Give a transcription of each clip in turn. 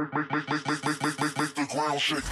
Make the ground shake.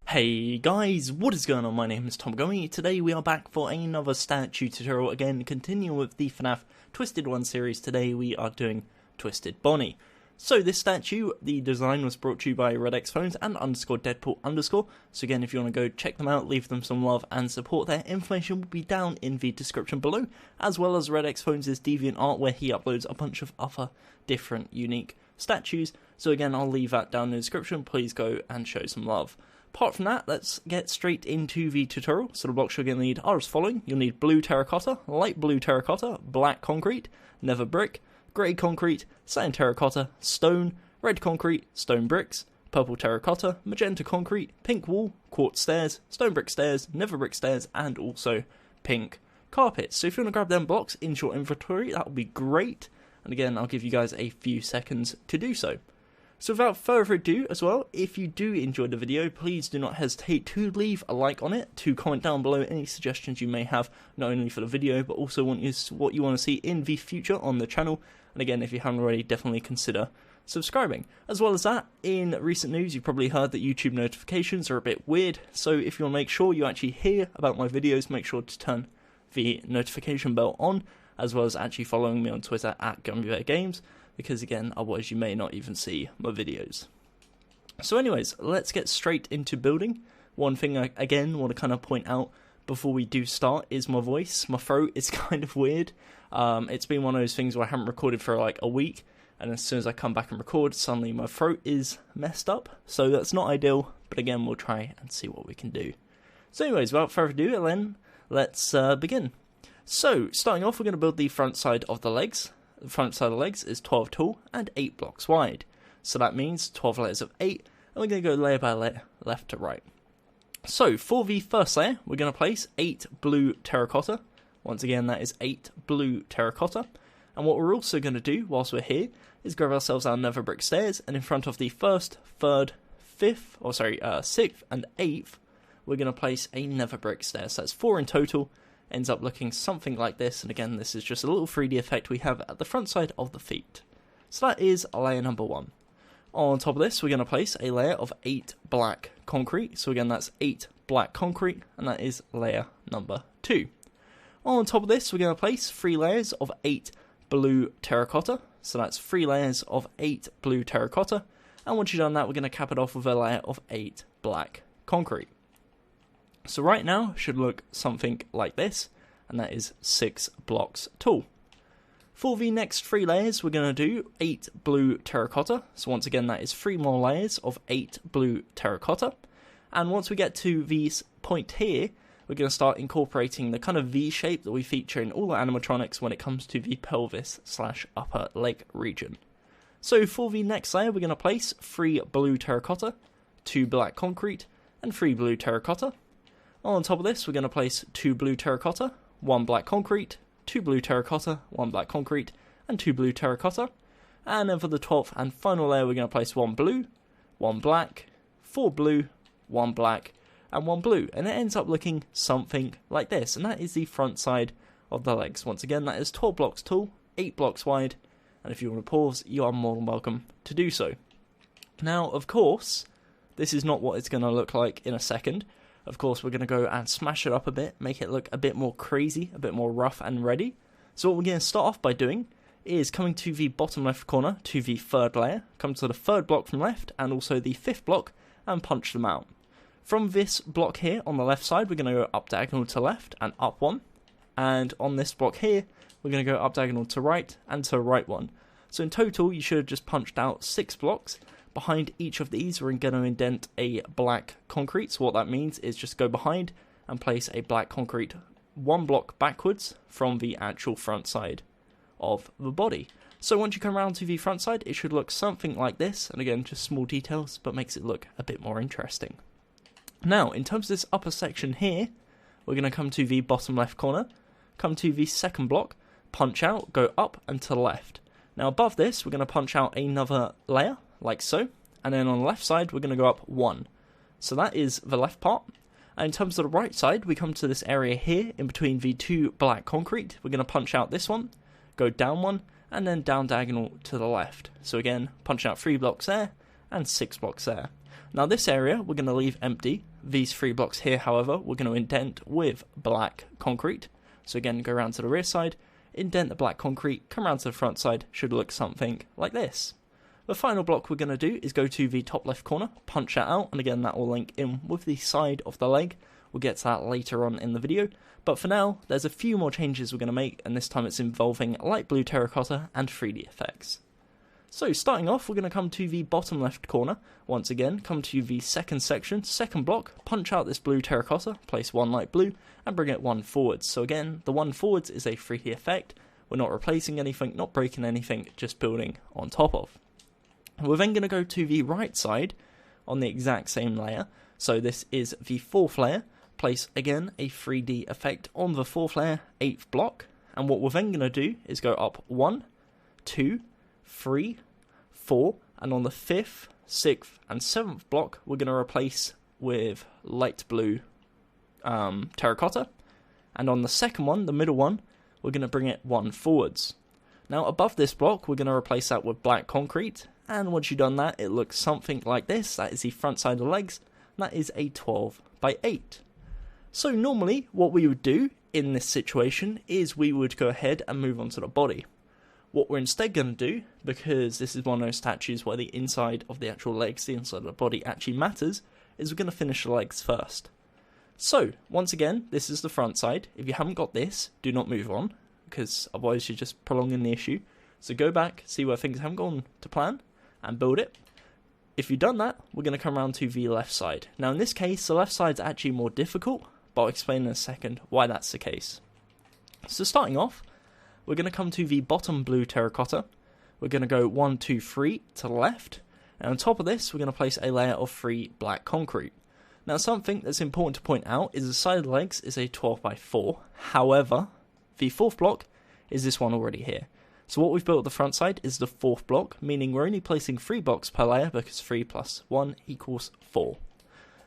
Hey guys, what is going on? My name is Tom Gummy. Today we are back for another statue tutorial, again continuing with the FNAF Twisted 1 series. Today we are doing Twisted Bonnie. So this statue, the design was brought to you by RedXPhones and _Deadpool_. So again, if you want to go check them out, leave them some love and support, their information will be down in the description below, as well as RedXPhones' DeviantArt, where he uploads a bunch of other different unique statues. So again, I'll leave that down in the description. Please go and show some love. Apart from that, let's get straight into the tutorial. So the blocks you're going to need are as following. You'll need blue terracotta, light blue terracotta, black concrete, nether brick, grey concrete, sand terracotta, stone, red concrete, stone bricks, purple terracotta, magenta concrete, pink wall, quartz stairs, stone brick stairs, nether brick stairs, and also pink carpets. So if you want to grab them blocks into your inventory, that would be great. And again, I'll give you guys a few seconds to do so. So without further ado as well, if you do enjoy the video, please do not hesitate to leave a like on it, to comment down below any suggestions you may have, not only for the video, but also what you want to see in the future on the channel. And again, if you haven't already, definitely consider subscribing. As well as that, in recent news, you've probably heard that YouTube notifications are a bit weird, so if you want to make sure you actually hear about my videos, make sure to turn the notification bell on, as well as actually following me on Twitter at GummyBearGames, because again, otherwise you may not even see my videos. So anyways, let's get straight into building. One thing I, again, want to kind of point out before we do start is my voice. My throat is kind of weird. It's been one of those things where I haven't recorded for like a week, and as soon as I come back and record, suddenly my throat is messed up. So that's not ideal, but again, we'll try and see what we can do. So anyways, without further ado, then let's begin. So starting off, we're going to build the front side of the legs. The front side of the legs is 12 tall and 8 blocks wide. So that means 12 layers of 8, and we're going to go layer by layer, left to right. So for the first layer, we're going to place 8 blue terracotta. Once again, that is 8 blue terracotta. And what we're also going to do whilst we're here is grab ourselves our nether brick stairs, and in front of the first, third, fifth, or sorry, 6th and 8th, we're going to place a nether brick stair. So that's 4 in total. Ends up looking something like this, and again, this is just a little 3D effect we have at the front side of the feet. So that is layer number 1. On top of this, we're going to place a layer of 8 black concrete. So again, that's 8 black concrete, and that is layer number 2. On top of this, we're going to place 3 layers of 8 blue terracotta. So that's 3 layers of 8 blue terracotta. And once you've done that, we're going to cap it off with a layer of 8 black concrete. So right now, should look something like this, and that is 6 blocks tall. For the next 3 layers, we're going to do 8 blue terracotta. So once again, that is 3 more layers of 8 blue terracotta. And once we get to this point here, we're going to start incorporating the kind of V shape that we feature in all our animatronics when it comes to the pelvis / upper leg region. So for the next layer, we're going to place 3 blue terracotta, 2 black concrete, and 3 blue terracotta. On top of this, we're going to place 2 blue terracotta, 1 black concrete, 2 blue terracotta, 1 black concrete, and 2 blue terracotta. And then for the 12th and final layer, we're going to place 1 blue, 1 black, 4 blue, 1 black, and 1 blue. And it ends up looking something like this. And that is the front side of the legs. Once again, that is 12 blocks tall, 8 blocks wide. And if you want to pause, you are more than welcome to do so. Now, of course, this is not what it's going to look like in a second. Of course, we're going to go and smash it up a bit, make it look a bit more crazy, a bit more rough and ready. So what we're going to start off by doing is coming to the bottom left corner, to the 3rd layer, come to the 3rd block from left, and also the 5th block, and punch them out. From this block here on the left side, we're going to go up diagonal to left and up 1. And on this block here, we're going to go up diagonal to right and to right 1. So in total, you should have just punched out 6 blocks. Behind each of these, we're going to indent a black concrete. So what that means is just go behind and place a black concrete 1 block backwards from the actual front side of the body. So once you come around to the front side, it should look something like this. And again, just small details, but makes it look a bit more interesting. Now, in terms of this upper section here, we're going to come to the bottom left corner, come to the 2nd block, punch out, go up and to the left. Now above this, we're going to punch out another layer, like so, and then on the left side we're going to go up 1. So that is the left part. And in terms of the right side, we come to this area here in between the 2 black concrete. We're going to punch out this one, go down 1, and then down diagonal to the left. So again, punching out 3 blocks there, and 6 blocks there. Now this area we're going to leave empty. These 3 blocks here, however, we're going to indent with black concrete. So again, go around to the rear side, indent the black concrete, come around to the front side, should look something like this. The final block we're going to do is go to the top left corner, punch that out, and again that will link in with the side of the leg. We'll get to that later on in the video, but for now, there's a few more changes we're going to make, and this time it's involving light blue terracotta and 3D effects. So starting off, we're going to come to the bottom left corner, once again, come to the second section, second block, punch out this blue terracotta, place 1 light blue, and bring it 1 forwards. So again, the 1 forwards is a 3D effect, we're not replacing anything, not breaking anything, just building on top of. We're then going to go to the right side on the exact same layer, so this is the 4th layer, place again a 3D effect on the 4th layer, 8th block, and what we're then going to do is go up 1, 2, 3, 4, and on the 5th, 6th, and 7th block, we're going to replace with light blue terracotta, and on the second one, the middle one, we're going to bring it 1 forwards. Now above this block, we're going to replace that with black concrete, and once you've done that, it looks something like this. That is the front side of the legs, and that is a 12 by 8. So normally, what we would do in this situation is we would go ahead and move on to the body. What we're instead going to do, because this is one of those statues where the inside of the actual legs, the inside of the body actually matters, is we're going to finish the legs first. So, once again, this is the front side. If you haven't got this, do not move on, because otherwise you're just prolonging the issue. So go back, see where things haven't gone to plan, and build it. If you've done that, we're going to come around to the left side. Now in this case, the left side's actually more difficult, but I'll explain in a second why that's the case. So starting off, we're going to come to the bottom blue terracotta. We're going to go 1, 2, 3 to the left, and on top of this, we're going to place a layer of 3 black concrete. Now something that's important to point out is the side of the legs is a 12 by 4. However, the 4th block is this one already here. So what we've built at the front side is the 4th block, meaning we're only placing 3 blocks per layer because 3 plus 1 equals 4.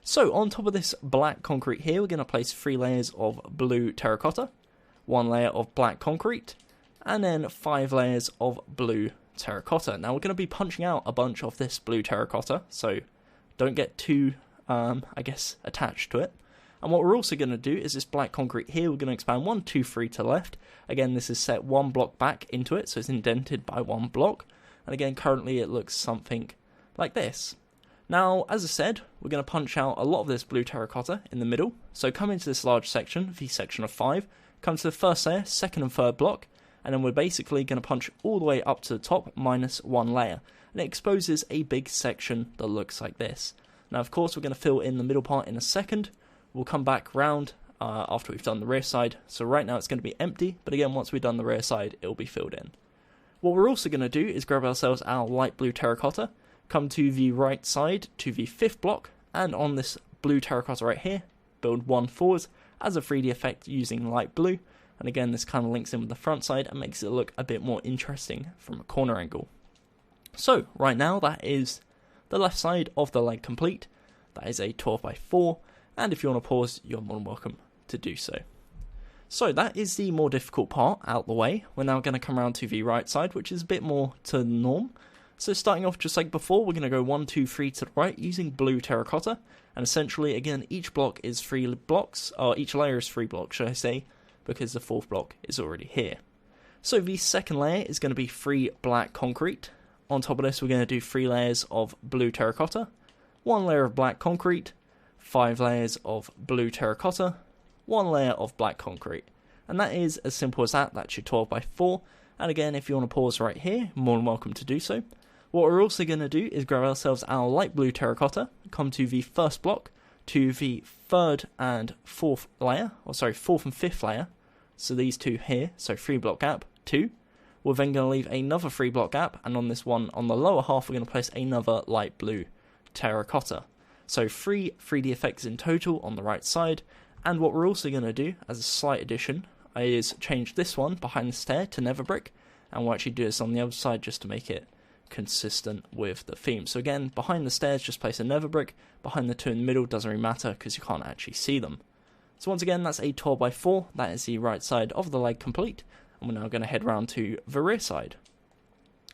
So on top of this black concrete here, we're going to place 3 layers of blue terracotta, 1 layer of black concrete, and then 5 layers of blue terracotta. Now we're going to be punching out a bunch of this blue terracotta, so don't get too, attached to it. And what we're also going to do is this black concrete here, we're going to expand 1, 2, 3 to the left. Again, this is set 1 block back into it, so it's indented by 1 block. And again, currently it looks something like this. Now, as I said, we're going to punch out a lot of this blue terracotta in the middle. So come into this large section, the section of 5, come to the first layer, second and third block, and then we're basically going to punch all the way up to the top minus 1 layer. And it exposes a big section that looks like this. Now, of course, we're going to fill in the middle part in a second. We'll come back round after we've done the rear side. So right now it's going to be empty, but again, once we've done the rear side, it will be filled in. What we're also going to do is grab ourselves our light blue terracotta, come to the right side to the 5th block, and on this blue terracotta right here, build 1 forwards as a 3D effect using light blue. And again, this kind of links in with the front side and makes it look a bit more interesting from a corner angle. So right now that is the left side of the leg complete. That is a 12 by 4. And if you want to pause, you're more than welcome to do so. So that is the more difficult part out the way. We're now going to come around to the right side, which is a bit more to the norm. So starting off just like before, we're going to go 1, 2, 3 to the right using blue terracotta. And essentially, again, each block is 3 blocks, or each layer is 3 blocks, should I say, because the 4th block is already here. So the second layer is going to be 3 black concrete. On top of this, we're going to do 3 layers of blue terracotta, 1 layer of black concrete, 5 layers of blue terracotta, 1 layer of black concrete. And that is as simple as that. That's your 12 by 4. And again, if you want to pause right here, more than welcome to do so. What we're also going to do is grab ourselves our light blue terracotta, come to the first block, to the 3rd and 4th layer, 4th and 5th layer. So these 2 here, so 3 block gap, 2. We're then going to leave another 3 block gap, and on this one, on the lower half, we're going to place another light blue terracotta. So 3 3D effects in total on the right side, and what we're also going to do, as a slight addition, is change this one behind the stair to nether brick, and we'll actually do this on the other side just to make it consistent with the theme. So again, behind the stairs, just place a nether brick, behind the 2 in the middle doesn't really matter because you can't actually see them. So once again, that's a 12 by 4, that is the right side of the leg complete, and we're now going to head round to the rear side.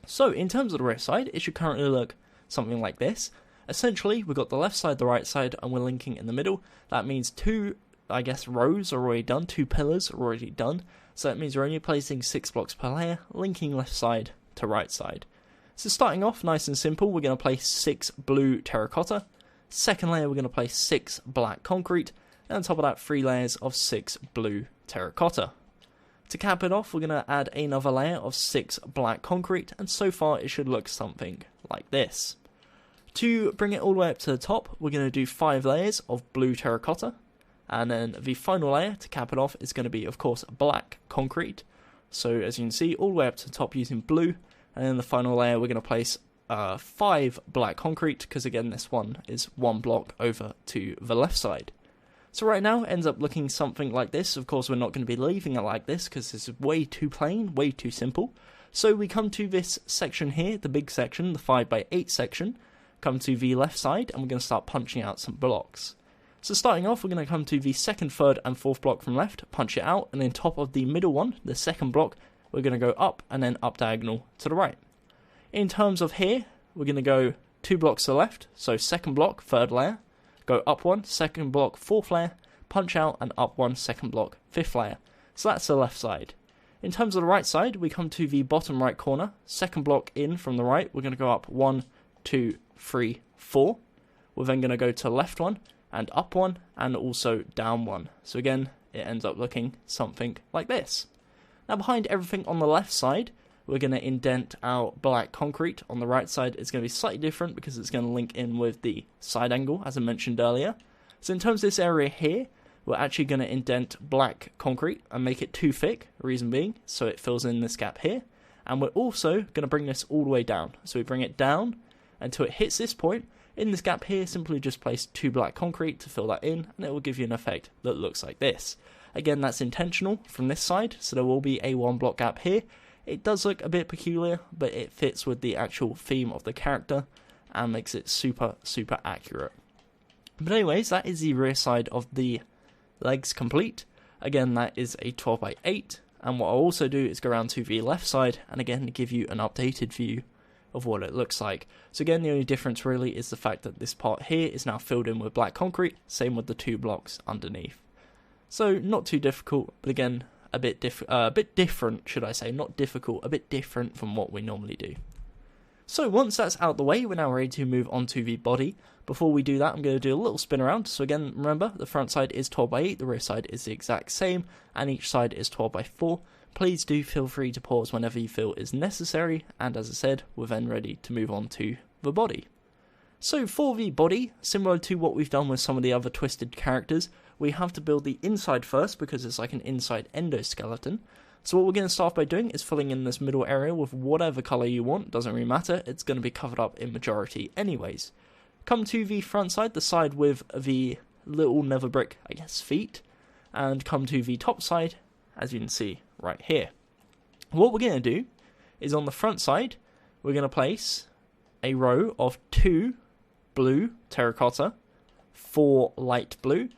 So in terms of the rear side, it should currently look something like this. Essentially, we've got the left side, the right side, and we're linking in the middle. That means two, I guess, rows are already done, two pillars are already done. So that means we're only placing 6 blocks per layer, linking left side to right side. So starting off nice and simple, we're going to place 6 blue terracotta. Second layer, we're going to place 6 black concrete. And on top of that, 3 layers of 6 blue terracotta. To cap it off, we're going to add another layer of 6 black concrete, and so far it should look something like this. To bring it all the way up to the top, we're going to do 5 layers of blue terracotta, and then the final layer to cap it off is going to be, of course, black concrete. So as you can see, all the way up to the top using blue, and then the final layer we're going to place 5 black concrete, because again this one is 1 block over to the left side. So right now it ends up looking something like this. Of course, we're not going to be leaving it like this because this is way too plain, way too simple. So we come to this section here, the big section, the 5x8 section, come to the left side, and we're going to start punching out some blocks. So starting off, we're going to come to the second, third, and fourth block from left, punch it out, and then top of the middle one, the second block, we're going to go up and then up diagonal to the right. In terms of here, we're going to go 2 blocks to the left, so second block, third layer. Go up 1, second block, 4th layer, punch out, and up 1, second block, 5th layer. So that's the left side. In terms of the right side, we come to the bottom right corner, second block in from the right, we're going to go up 1, 2, 3, 4. We're then going to go to the left one, and up 1, and also down 1. So again, it ends up looking something like this. Now behind everything on the left side, we're going to indent our black concrete. On the right side, it's going to be slightly different because it's going to link in with the side angle, as I mentioned earlier. So in terms of this area here, we're actually going to indent black concrete and make it too thick, reason being, so it fills in this gap here. And we're also going to bring this all the way down. So we bring it down until it hits this point. In this gap here, simply just place 2 black concrete to fill that in, and it will give you an effect that looks like this. Again, that's intentional from this side, so there will be a 1 block gap here. It does look a bit peculiar, but it fits with the actual theme of the character and makes it super, super accurate. But anyways, that is the rear side of the legs complete. Again, that is a 12x8, and what I'll also do is go around to the left side and again give you an updated view of what it looks like. So again, the only difference really is the fact that this part here is now filled in with black concrete, same with the 2 blocks underneath. So not too difficult, but again, a bit different, should I say, not difficult, a bit different from what we normally do. So once that's out the way, we're now ready to move on to the body. Before we do that, I'm going to do a little spin around. So again, remember, the front side is 12x8, the rear side is the exact same, and each side is 12x4. Please do feel free to pause whenever you feel is necessary, and as I said, we're then ready to move on to the body. So for the body, similar to what we've done with some of the other twisted characters, we have to build the inside first because it's like an inside endoskeleton. So what we're going to start by doing is filling in this middle area with whatever colour you want, doesn't really matter, it's going to be covered up in majority anyways. Come to the front side, the side with the little nether brick, I guess, feet, and come to the top side, as you can see right here. What we're going to do is on the front side, we're going to place a row of 2 blue terracotta, 4 light blue,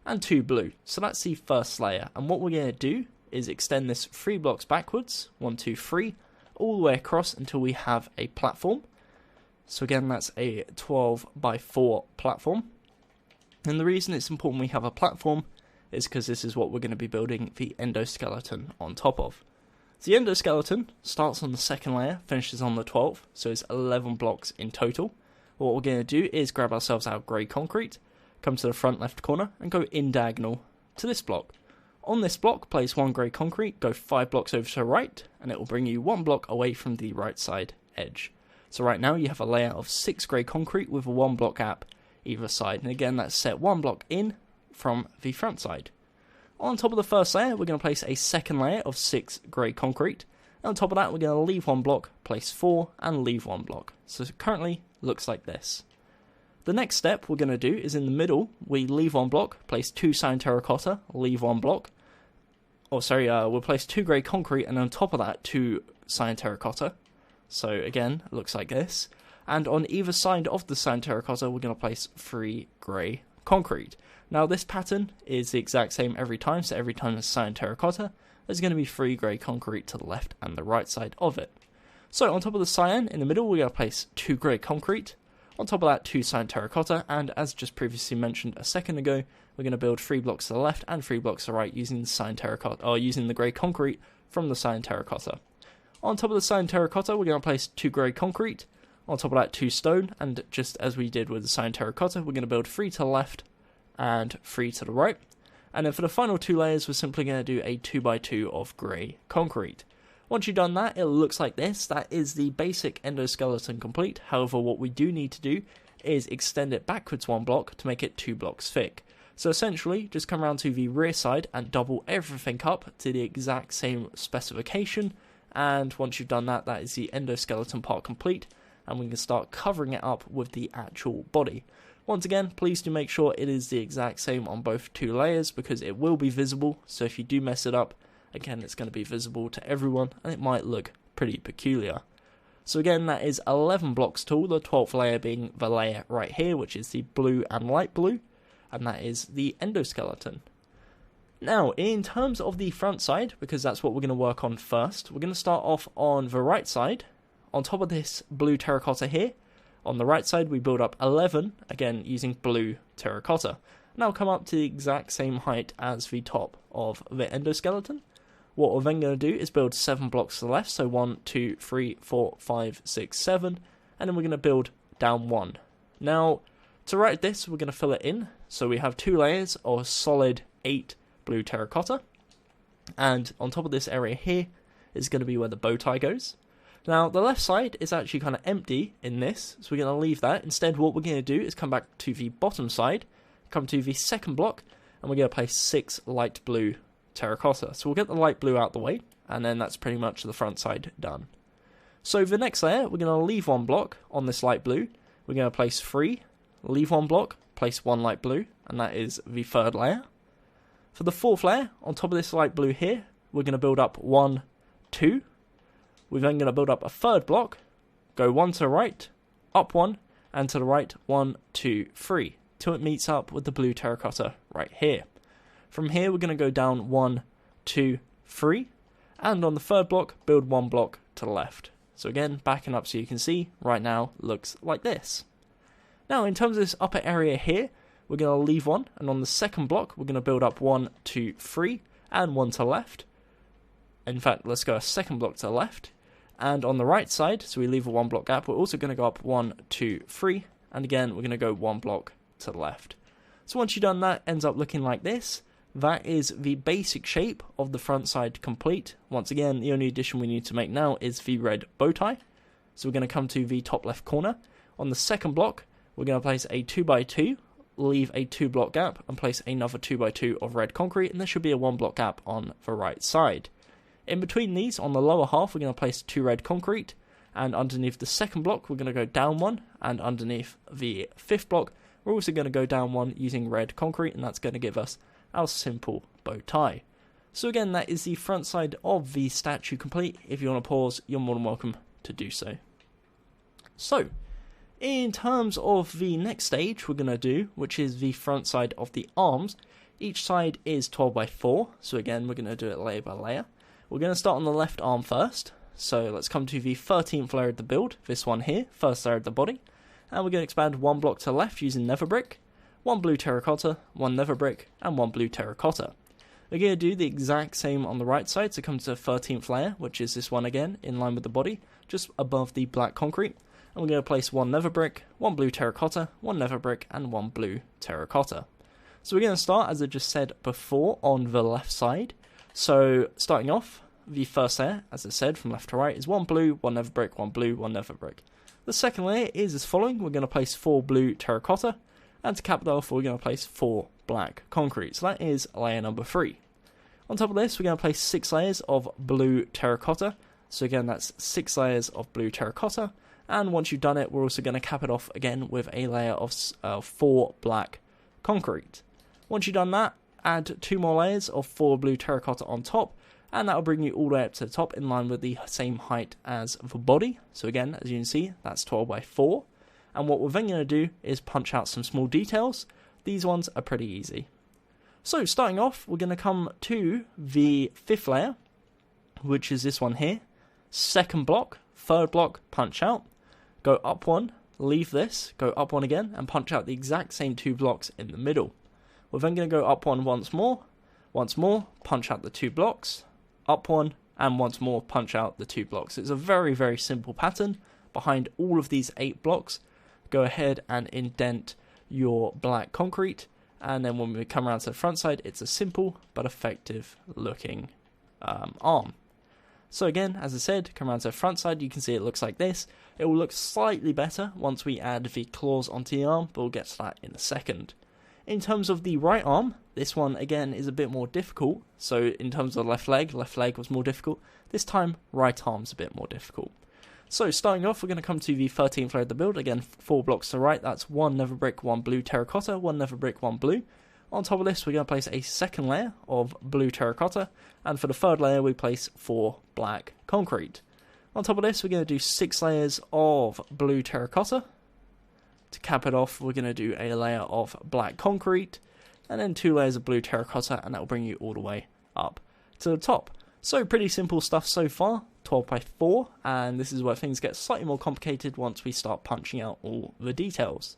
and 2 blue. So that's the first layer, and what we're going to do is extend this 3 blocks backwards, 1, 2, 3, all the way across until we have a platform. So again, that's a 12x4 platform. And the reason it's important we have a platform is because this is what we're going to be building the endoskeleton on top of. The endoskeleton starts on the second layer, finishes on the 12th, so it's 11 blocks in total. What we're going to do is grab ourselves our grey concrete, come to the front left corner, and go in diagonal to this block. On this block, place 1 grey concrete, go 5 blocks over to the right, and it will bring you 1 block away from the right side edge. So right now you have a layer of 6 grey concrete with a 1 block gap either side, and again that's set 1 block in from the front side. On top of the first layer, we're going to place a second layer of 6 grey concrete, and on top of that we're going to leave 1 block, place 4, and leave 1 block. So it currently looks like this. The next step we're going to do is in the middle, we leave 1 block, place 2 cyan terracotta, leave 1 block. We'll place 2 grey concrete, and on top of that 2 cyan terracotta. So again, it looks like this. And on either side of the cyan terracotta, we're going to place 3 grey concrete. Now this pattern is the exact same every time, so every time there's cyan terracotta, there's going to be 3 grey concrete to the left and the right side of it. So on top of the cyan in the middle, we're going to place 2 grey concrete. On top of that, 2 cyan terracotta, and as just previously mentioned a second ago, we're going to build 3 blocks to the left and 3 blocks to the right using the cyan terracotta, or using the grey concrete from the cyan terracotta. On top of the cyan terracotta, we're going to place 2 grey concrete. On top of that, 2 stone, and just as we did with the cyan terracotta, we're going to build 3 to the left and 3 to the right. And then for the final 2 layers, we're simply going to do a 2x2 of grey concrete. Once you've done that, it looks like this. That is the basic endoskeleton complete. However, what we do need to do is extend it backwards 1 block to make it 2 blocks thick. So essentially, just come around to the rear side and double everything up to the exact same specification. And once you've done that, that is the endoskeleton part complete. And we can start covering it up with the actual body. Once again, please do make sure it is the exact same on both 2 layers, because it will be visible. So if you do mess it up, again, it's going to be visible to everyone, and it might look pretty peculiar. So again, that is 11 blocks tall, the 12th layer being the layer right here, which is the blue and light blue, and that is the endoskeleton. Now, in terms of the front side, because that's what we're going to work on first, we're going to start off on the right side. On top of this blue terracotta here, on the right side, we build up 11, again, using blue terracotta. Now come up to the exact same height as the top of the endoskeleton. What we're then going to do is build 7 blocks to the left, so 1, 2, 3, 4, 5, 6, 7, and then we're going to build down 1. Now, to write this, we're going to fill it in, so we have 2 layers of solid 8 blue terracotta, and on top of this area here is going to be where the bow tie goes. Now, the left side is actually kind of empty in this, so we're going to leave that. Instead, what we're going to do is come back to the bottom side, come to the second block, and we're going to place 6 light blue terracotta. So we'll get the light blue out the way, and then that's pretty much the front side done. So the next layer, we're going to leave 1 block on this light blue. We're going to place 3, leave 1 block, place 1 light blue, and that is the 3rd layer. For the 4th layer, on top of this light blue here, we're going to build up 1, 2. We're then going to build up a 3rd block, go 1 to the right, up 1, and to the right 1, 2, 3, till it meets up with the blue terracotta right here. From here, we're going to go down 1, 2, 3, and on the 3rd block, build 1 block to the left. So again, backing up so you can see, right now looks like this. Now, in terms of this upper area here, we're going to leave 1, and on the 2nd block, we're going to build up 1, 2, 3, and 1 to the left. In fact, let's go a 2nd block to the left. And on the right side, so we leave a 1 block gap, we're also going to go up 1, 2, 3, and again, we're going to go 1 block to the left. So once you've done that, ends up looking like this. That is the basic shape of the front side complete. Once again, the only addition we need to make now is the red bow tie. So we're going to come to the top left corner. On the 2nd block, we're going to place a 2x2, leave a 2 block gap, and place another 2x2 of red concrete, and there should be a 1 block gap on the right side. In between these, on the lower half, we're going to place 2 red concrete, and underneath the 2nd block, we're going to go down 1, and underneath the 5th block, we're also going to go down 1 using red concrete, and that's going to give us our simple bow tie. So again, that is the front side of the statue complete. If you want to pause, you're more than welcome to do so. So, in terms of the next stage we're going to do, which is the front side of the arms, each side is 12x4, so again, we're going to do it layer by layer. We're going to start on the left arm first, so let's come to the 13th layer of the build, this one here, first layer of the body, and we're going to expand 1 block to the left using nether brick, 1 blue terracotta, 1 nether brick, and 1 blue terracotta. We're going to do the exact same on the right side, so come to the 13th layer, which is this one again, in line with the body, just above the black concrete, and we're going to place 1 nether brick, 1 blue terracotta, 1 nether brick, and 1 blue terracotta. So we're going to start, as I just said before, on the left side. So starting off, the first layer, as I said, from left to right, is 1 blue, 1 nether brick, 1 blue, 1 nether brick. The second layer is as following. We're going to place 4 blue terracotta, and to cap it off, we're going to place 4 black concrete. So that is layer number 3. On top of this, we're going to place 6 layers of blue terracotta. So again, that's 6 layers of blue terracotta. And once you've done it, we're also going to cap it off again with a layer of 4 black concrete. Once you've done that, add 2 more layers of 4 blue terracotta on top, and that will bring you all the way up to the top in line with the same height as the body. So again, as you can see, that's 12x4. And what we're then going to do is punch out some small details. These ones are pretty easy. So starting off, we're going to come to the 5th layer, which is this one here. 2nd block third block, punch out, go up one, leave this, go up one again, and punch out the exact same 2 blocks in the middle. We're then going to go up one once more, punch out the 2 blocks, up one, and once more punch out the 2 blocks. It's a very, very simple pattern. Behind all of these 8 blocks, go ahead and indent your black concrete, and then when we come around to the front side, it's a simple but effective looking arm. So again, as I said, come around to the front side, you can see it looks like this. It will look slightly better once we add the claws onto the arm, but we'll get to that in a second. In terms of the right arm, this one again is a bit more difficult. So in terms of the left leg was more difficult. This time, right arm's a bit more difficult. So starting off, we're going to come to the 13th layer of the build. Again, 4 blocks to the right. That's 1 nether brick, 1 blue terracotta, 1 nether brick, 1 blue. On top of this, we're going to place a second layer of blue terracotta. And for the third layer, we place 4 black concrete. On top of this, we're going to do 6 layers of blue terracotta. To cap it off, we're going to do a layer of black concrete. And then 2 layers of blue terracotta. And that will bring you all the way up to the top. So pretty simple stuff so far. 12 by 4, and this is where things get slightly more complicated once we start punching out all the details.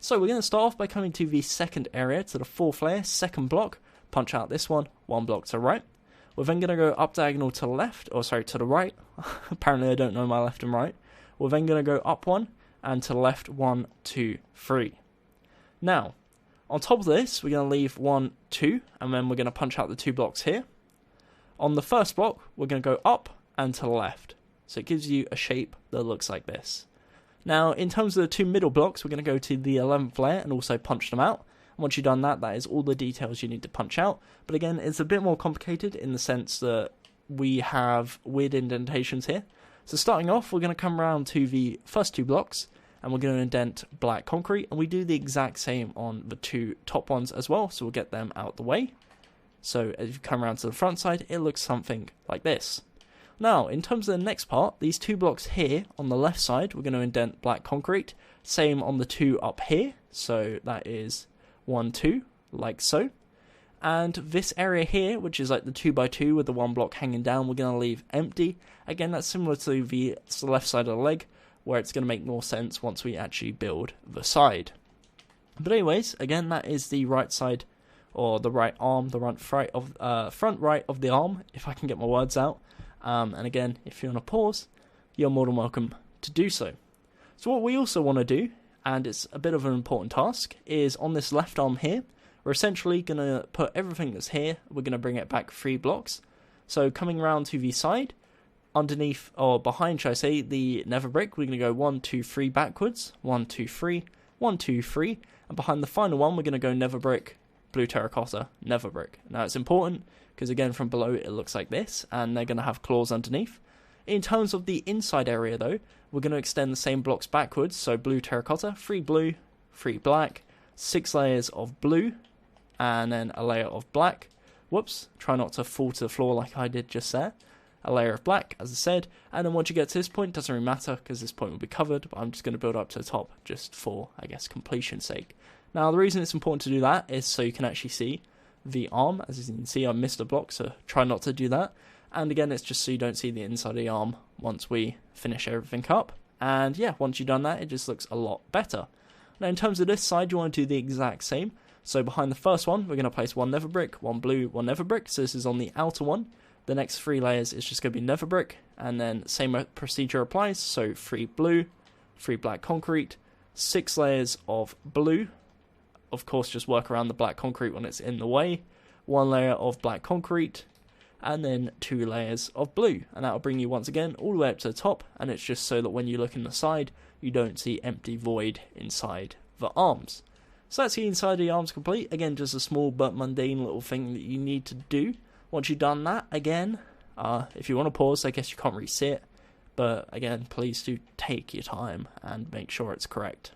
So we're going to start off by coming to the second area, to the 4th layer, second block, punch out this one, 1 block to the right. We're then going to go up diagonal to the left, or sorry, to the right. Apparently I don't know my left and right. We're then going to go up 1, and to the left, 1, 2, 3. Now, on top of this, we're going to leave 1, 2, and then we're going to punch out the 2 blocks here. On the first block, we're going to go up and to the left. So it gives you a shape that looks like this. Now, in terms of the 2 middle blocks, we're going to go to the 11th layer and also punch them out. And once you've done that, that is all the details you need to punch out. But again, it's a bit more complicated in the sense that we have weird indentations here. So starting off, we're going to come around to the first 2 blocks, and we're going to indent black concrete. And we do the exact same on the 2 top ones as well, so we'll get them out the way. So as you come around to the front side, it looks something like this. Now, in terms of the next part, these 2 blocks here on the left side, we're going to indent black concrete. Same on the 2 up here, so that is 1, 2, like so. And this area here, which is like the 2 by 2 with the 1 block hanging down, we're going to leave empty. Again, that's similar to the left side of the leg, where it's going to make more sense once we actually build the side. But anyways, again, that is the right side, or the right arm, the front right of the arm, if I can get my words out. And again, if you want to pause, you're more than welcome to do so. So what we also want to do, and it's a bit of an important task, is on this left arm here, we're essentially going to put everything that's here, we're going to bring it back 3 blocks. So coming around to the side, underneath, or behind, should I say, the nether brick, we're going to go 1, 2, 3 backwards, 1, 2, 3, 1, 2, 3, and behind the final one, we're going to go nether brick, blue terracotta, nether brick. Now it's important, because again from below it looks like this, and they're going to have claws underneath. In terms of the inside area though, we're going to extend the same blocks backwards, so blue terracotta, 3 blue, 3 black, 6 layers of blue, and then a layer of black. Whoops, try not to fall to the floor like I did just there. A layer of black, as I said, and then once you get to this point, doesn't really matter, because this point will be covered, but I'm just going to build up to the top, just for, I guess, completion's sake. Now the reason it's important to do that is so you can actually see the arm. As you can see, I missed a block, so try not to do that. And again, it's just so you don't see the inside of the arm once we finish everything up. And yeah, once you've done that, it just looks a lot better. Now in terms of this side, you want to do the exact same. So behind the first one, we're going to place 1 nether brick, 1 blue, 1 nether brick. So this is on the outer one. The next 3 layers is just going to be nether brick, and then same procedure applies. So 3 blue, 3 black concrete, 6 layers of blue. Of course, just work around the black concrete when it's in the way. 1 layer of black concrete, and then 2 layers of blue. And that will bring you once again all the way up to the top, and it's just so that when you look in the side, you don't see empty void inside the arms. So that's the inside of the arms complete. Again, just a small but mundane little thing that you need to do. Once you've done that, again, if you want to pause, I guess you can't really see it. But again, please do take your time and make sure it's correct.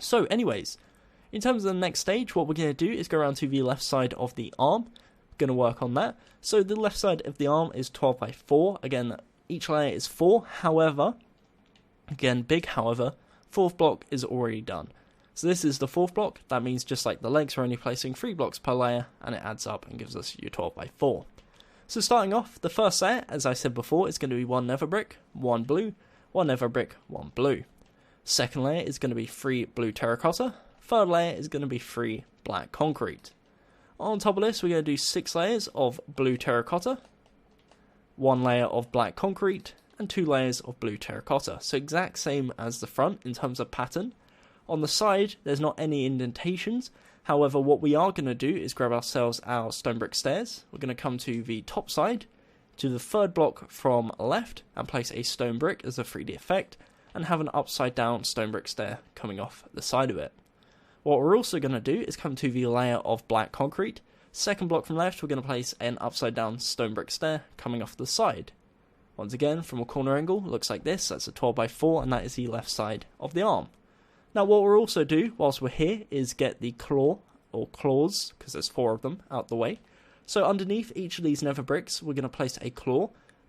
So anyways, in terms of the next stage, what we're going to do is go around to the left side of the arm. We're going to work on that. So the left side of the arm is 12 by 4. Again, each layer is 4. However, again, big however, 4th block is already done. So this is the 4th block. That means just like the legs, we're only placing 3 blocks per layer, and it adds up and gives us your 12 by 4. So starting off, the first layer, as I said before, is going to be 1 nether brick, 1 blue, 1 nether brick, 1 blue. Second layer is going to be 3 blue terracotta. Third layer is going to be 3 black concrete. On top of this, we're going to do 6 layers of blue terracotta, 1 layer of black concrete, and 2 layers of blue terracotta. So exact same as the front in terms of pattern. On the side, there's not any indentations. However, what we are going to do is grab ourselves our stone brick stairs. We're going to come to the top side, to the third block from left, and place a stone brick as a 3D effect, and have an upside down stone brick stair coming off the side of it. What we're also going to do is come to the layer of black concrete. Second block from left, we're going to place an upside down stone brick stair coming off the side. Once again, from a corner angle, looks like this. That's a 12x4, and that is the left side of the arm. Now what we'll also do whilst we're here is get the claw, or claws, because there's 4 of them, out the way. So underneath each of these nether bricks, we're going to place a claw.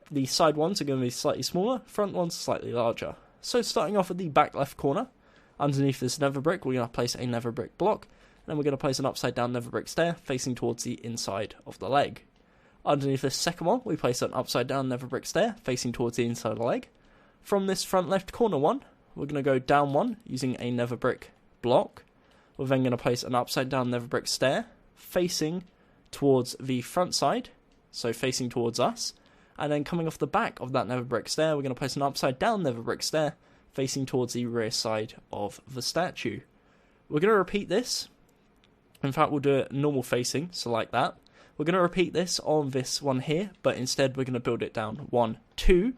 The side ones are going to be slightly smaller, front ones slightly larger. So starting off at the back left corner, underneath this nether brick, we're going to place a nether brick block, and then we're going to place an upside down nether brick stair facing towards the inside of the leg. Underneath this second one, we place an upside down nether brick stair facing towards the inside of the leg. From this front left corner one, we're going to go down one using a nether brick block. We're then going to place an upside down nether brick stair facing towards the front side, so facing towards us. And then coming off the back of that nether brick stair, we're going to place an upside down nether brick stair facing towards the rear side of the statue. We're going to repeat this. In fact, we'll do it normal facing, so like that. We're going to repeat this on this one here, but instead we're going to build it down 1, 2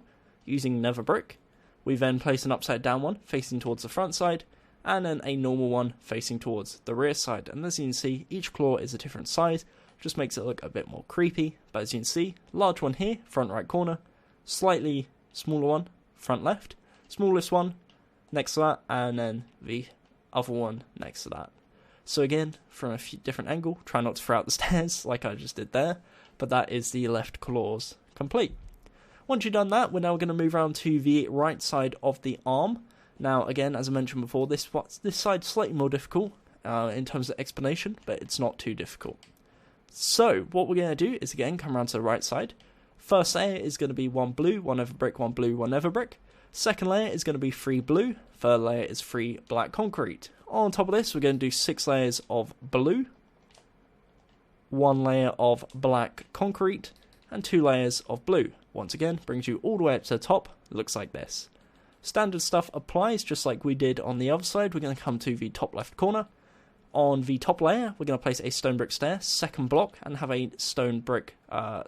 using nether brick. We then place an upside down one facing towards the front side, and then a normal one facing towards the rear side. And as you can see, each claw is a different size, just makes it look a bit more creepy. But as you can see, large one here, front right corner, slightly smaller one, front left, smallest one next to that, and then the other one next to that. So again, from a different angle, try not to throw out the stairs like I just did there, but that is the left claws complete. Once you've done that, we're now going to move around to the right side of the arm. Now, again, as I mentioned before, this side's slightly more difficult in terms of explanation, but it's not too difficult. So, what we're going to do is, again, come around to the right side. First layer is going to be 1 blue, 1 nether brick, 1 blue, 1 nether brick. Second layer is going to be 3 blue. Third layer is 3 black concrete. On top of this, we're going to do 6 layers of blue, 1 layer of black concrete, and 2 layers of blue. Once again, brings you all the way up to the top. It looks like this. Standard stuff applies just like we did on the other side. We're going to come to the top left corner. On the top layer, we're going to place a stone brick stair, second block, and have a stone brick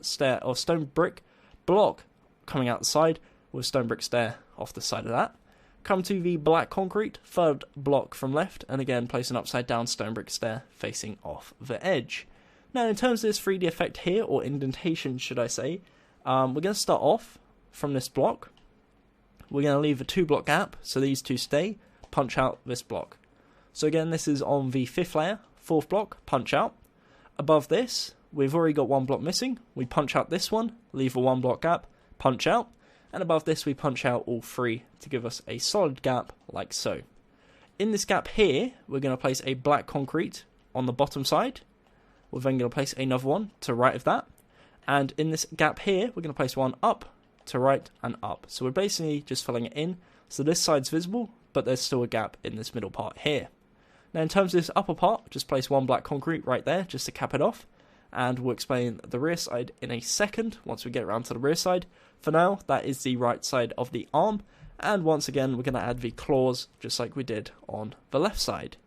stair or stone brick block coming out the side with stone brick stair off the side of that. Come to the black concrete, third block from left, and again place an upside down stone brick stair facing off the edge. Now, in terms of this 3D effect here, or indentation, should I say, we're going to start off from this block. We're going to leave a 2 block gap, so these two stay, punch out this block. So again, this is on the 5th layer, 4th block, punch out. Above this, we've already got 1 block missing. We punch out this one, leave a 1 block gap, punch out. And above this, we punch out all 3 to give us a solid gap, like so. In this gap here, we're going to place a black concrete on the bottom side. We're then going to place another one to right of that. And in this gap here, we're going to place one up, to right, and up. So we're basically just filling it in. So this side's visible, but there's still a gap in this middle part here. Now in terms of this upper part, just place 1 black concrete right there, just to cap it off. And we'll explain the rear side in a second, once we get around to the rear side. For now, that is the right side of the arm. And once again, we're going to add the claws, just like we did on the left side.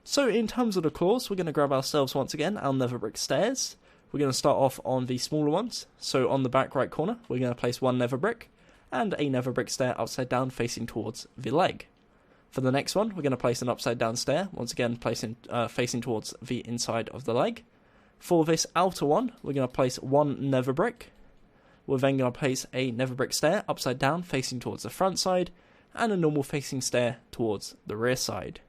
So in terms of the claws, we're going to grab ourselves once again our nether brick stairs. We're going to start off on the smaller ones. So on the back right corner, we're going to place 1 nether brick and a nether brick stair upside down facing towards the leg. For the next one, we're going to place an upside down stair, once again facing towards the inside of the leg. For this outer one, we're going to place 1 nether brick. We're then going to place a nether brick stair upside down facing towards the front side and a normal facing stair towards the rear side.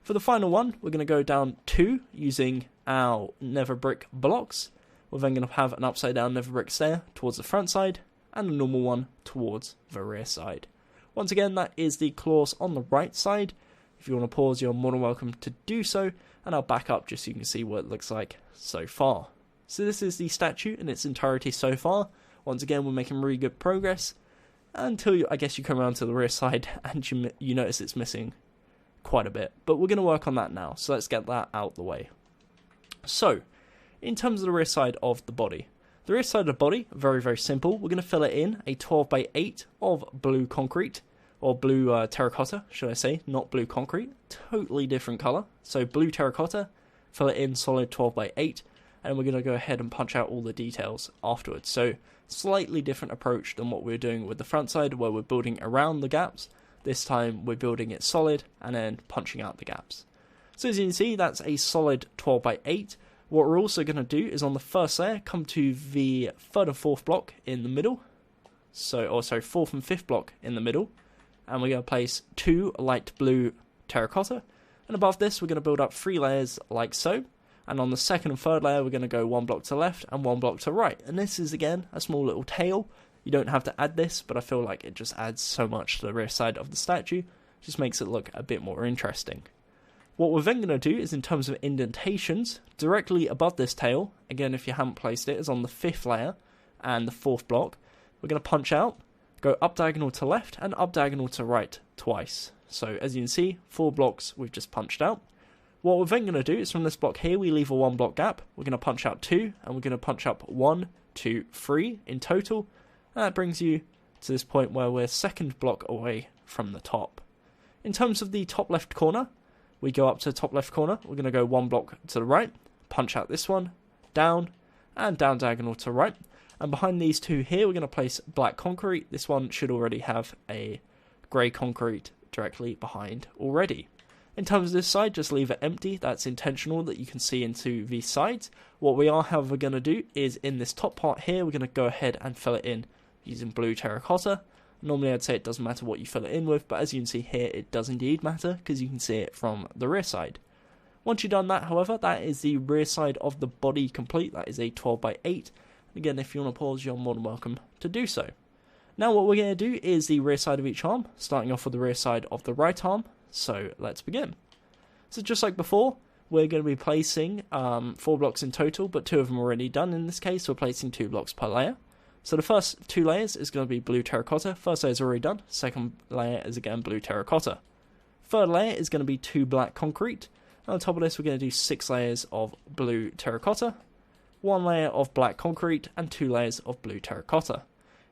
For the final one, we're going to go down 2 using our nether brick blocks. We're then going to have an upside down nether brick stair towards the front side and a normal one towards the rear side. Once again, that is the claws on the right side. If you want to pause, you're more than welcome to do so, and I'll back up just so you can see what it looks like so far. So this is the statue in its entirety so far. Once again, we're making really good progress until I guess you come around to the rear side and you notice it's missing quite a bit. But we're going to work on that now, so let's get that out the way. So, in terms of the rear side of the body. The rear side of the body, very, very simple. We're going to fill it in a 12x8 of blue concrete, or blue terracotta, should I say, not blue concrete. Totally different colour. So blue terracotta, fill it in solid 12x8, and we're going to go ahead and punch out all the details afterwards. So, slightly different approach than what we were doing with the front side, where we're building around the gaps. This time we're building it solid and then punching out the gaps. So as you can see, that's a solid 12x8. What we're also going to do is on the first layer, come to the third and fourth block in the middle. Fourth and fifth block in the middle. And we're going to place 2 light blue terracotta. And above this, we're going to build up 3 layers like so. And on the second and third layer, we're going to go 1 block to left and 1 block to right. And this is, again, a small little tail. You don't have to add this, but I feel like it just adds so much to the rear side of the statue. Just makes it look a bit more interesting. What we're then going to do is, in terms of indentations, directly above this tail, again, if you haven't placed it, is on the 5th layer and the 4th block. We're going to punch out, go up diagonal to left and up diagonal to right twice. So, as you can see, 4 blocks we've just punched out. What we're then going to do is, from this block here, we leave a 1 block gap. We're going to punch out 2, and we're going to punch up 1, 2, 3 in total. And that brings you to this point where we're 2nd block away from the top. In terms of the top left corner, we go up to the top left corner. We're going to go 1 block to the right, punch out this one, down, and down diagonal to right. And behind these 2 here, we're going to place black concrete. This one should already have a grey concrete directly behind already. In terms of this side, just leave it empty. That's intentional, that you can see into these sides. What we are, however, going to do is in this top part here, we're going to go ahead and fill it in using blue terracotta. Normally I'd say it doesn't matter what you fill it in with, but as you can see here, it does indeed matter, because you can see it from the rear side. Once you've done that, however, that is the rear side of the body complete. That is a 12x8. Again, if you want to pause, you're more than welcome to do so. Now what we're going to do is the rear side of each arm, starting off with the rear side of the right arm. So let's begin. So just like before, we're going to be placing 4 blocks in total, but 2 of them are already done in this case. We're placing 2 blocks per layer. So the first 2 layers is going to be blue terracotta. First layer is already done. Second layer is again blue terracotta. Third layer is going to be 2 black concrete. And on top of this, we're going to do 6 layers of blue terracotta, 1 layer of black concrete, and 2 layers of blue terracotta.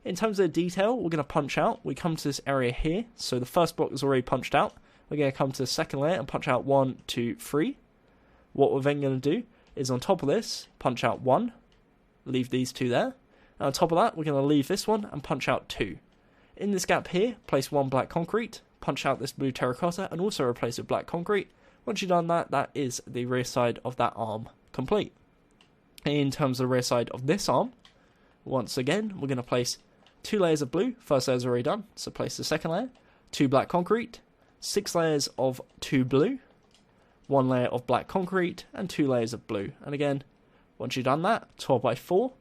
In terms of the detail, we're going to punch out. We come to this area here. So the first block is already punched out. We're going to come to the second layer and punch out 1, 2, 3. What we're then going to do is on top of this, punch out 1, leave these 2 there. And on top of that, we're going to leave this one and punch out 2. In this gap here, place 1 black concrete, punch out this blue terracotta, and also replace it with black concrete. Once you've done that, that is the rear side of that arm complete. In terms of the rear side of this arm, once again, we're going to place 2 layers of blue. First layer is already done, so place the second layer. 2 black concrete, 6 layers of 2 blue, 1 layer of black concrete, and 2 layers of blue. And again, once you've done that, 12x4,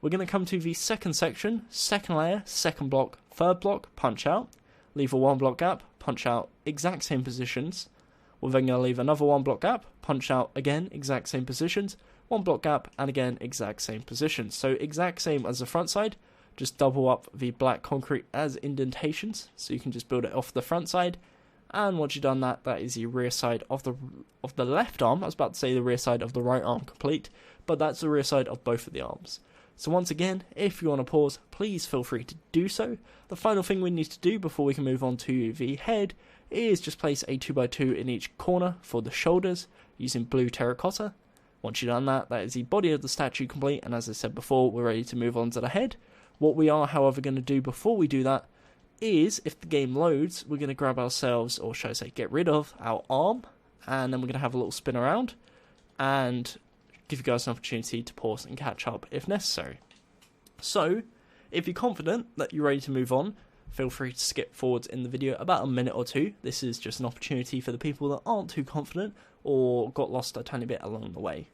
we're going to come to the second section, second layer, second block, third block, punch out, leave a 1 block gap, punch out, exact same positions. We're then going to leave another 1 block gap, punch out again, exact same positions, 1 block gap, and again, exact same positions. So exact same as the front side, just double up the black concrete as indentations, so you can just build it off the front side. And once you've done that, that is the rear side of the left arm. I was about to say the rear side of the right arm complete, but that's the rear side of both of the arms. So once again, if you want to pause, please feel free to do so. The final thing we need to do before we can move on to the head is just place a 2x2 in each corner for the shoulders using blue terracotta. Once you've done that, that is the body of the statue complete, and as I said before, we're ready to move on to the head. What we are, however, going to do before we do that is, if the game loads, we're going to grab ourselves, or should I say get rid of, our arm, and then we're going to have a little spin around, and give you guys an opportunity to pause and catch up if necessary. So, if you're confident that you're ready to move on, feel free to skip forwards in the video about a minute or 2. This is just an opportunity for the people that aren't too confident or got lost a tiny bit along the way.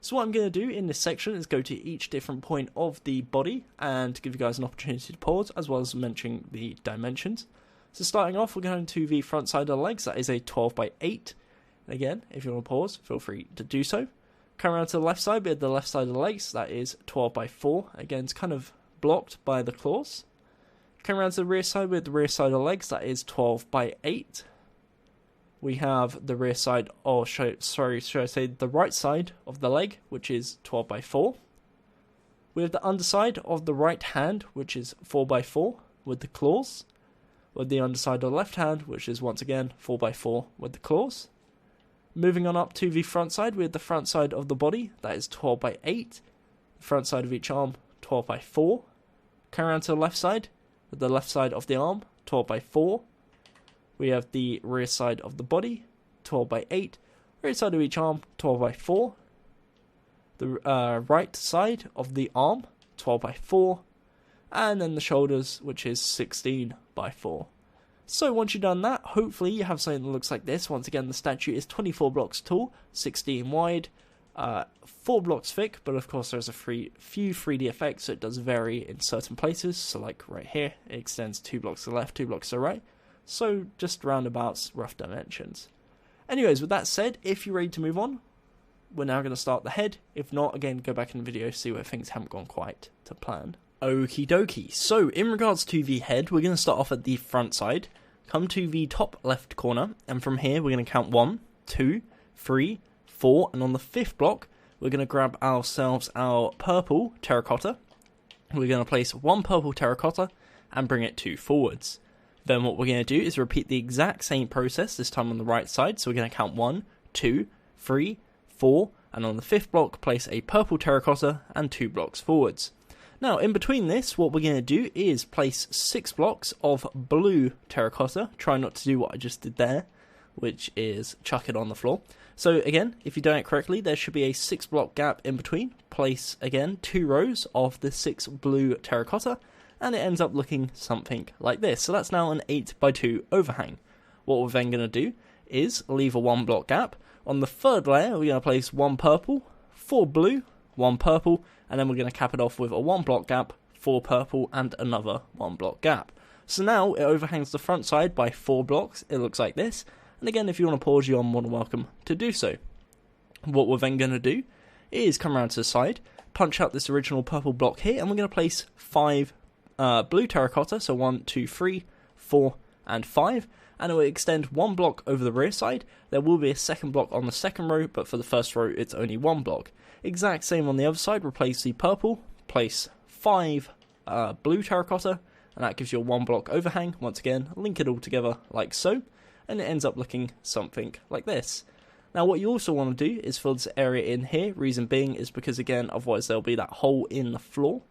So what I'm going to do in this section is go to each different point of the body and give you guys an opportunity to pause, as well as mentioning the dimensions. So starting off, we're going to the front side of the legs. That is a 12x8. Again, if you want to pause, feel free to do so. Come around to the left side, we have the left side of the legs, that is 12 by 4. Again, it's kind of blocked by the claws. Come around to the rear side, we have the rear side of the legs, that is 12 by 8. We have the rear side, or should I say the right side of the leg, which is 12 by 4. We have the underside of the right hand, which is 4 by 4 with the claws. With the underside of the left hand, which is once again 4 by 4 with the claws. Moving on up to the front side, we have the front side of the body, that is 12 by 8. The front side of each arm, 12 by 4. Come around to the left side, with the left side of the arm, 12 by 4. We have the rear side of the body, 12 by 8. Rear side of each arm, 12 by 4. The right side of the arm, 12 by 4. And then the shoulders, which is 16 by 4. So once you've done that, hopefully you have something that looks like this. Once again, the statue is 24 blocks tall, 16 wide, 4 blocks thick, but of course there's a few 3D effects, so it does vary in certain places. So like right here, it extends 2 blocks to the left, 2 blocks to the right. So just roundabouts, rough dimensions. Anyways, with that said, if you're ready to move on, we're now going to start the head. If not, again, go back in the video, see where things haven't gone quite to plan. Okie dokie. So in regards to the head, we're going to start off at the front side. Come to the top left corner, and from here we're going to count 1, 2, 3, 4, and on the 5th block, we're going to grab ourselves our purple terracotta. We're going to place 1 purple terracotta and bring it 2 forwards. Then what we're going to do is repeat the exact same process, this time on the right side. So we're going to count 1, 2, 3, 4, and on the 5th block, place a purple terracotta and 2 blocks forwards. Now, in between this, what we're going to do is place 6 blocks of blue terracotta. Try not to do what I just did there, which is chuck it on the floor. So again, if you've done it correctly, there should be a 6 block gap in between. Place, again, 2 rows of the 6 blue terracotta, and it ends up looking something like this. So that's now an 8 by 2 overhang. What we're then going to do is leave a 1 block gap. On the 3rd layer, we're going to place 1 purple, 4 blue, 1 purple, and then we're going to cap it off with a 1 block gap, 4 purple, and another 1 block gap. So now it overhangs the front side by 4 blocks. It looks like this. And again, if you want to pause, you are more than welcome to do so. What we're then going to do is come around to the side, punch out this original purple block here, and we're going to place 5 blue terracotta, so 1, 2, 3, 4, and 5. And it will extend 1 block over the rear side. There will be a 2nd block on the 2nd row, but for the 1st row, it's only 1 block. Exact same on the other side, replace the purple, place 5 blue terracotta, and that gives you a 1 block overhang. Once again, link it all together like so, and it ends up looking something like this. Now what you also want to do is fill this area in here, reason being is because again, otherwise there'll be that hole in the floor.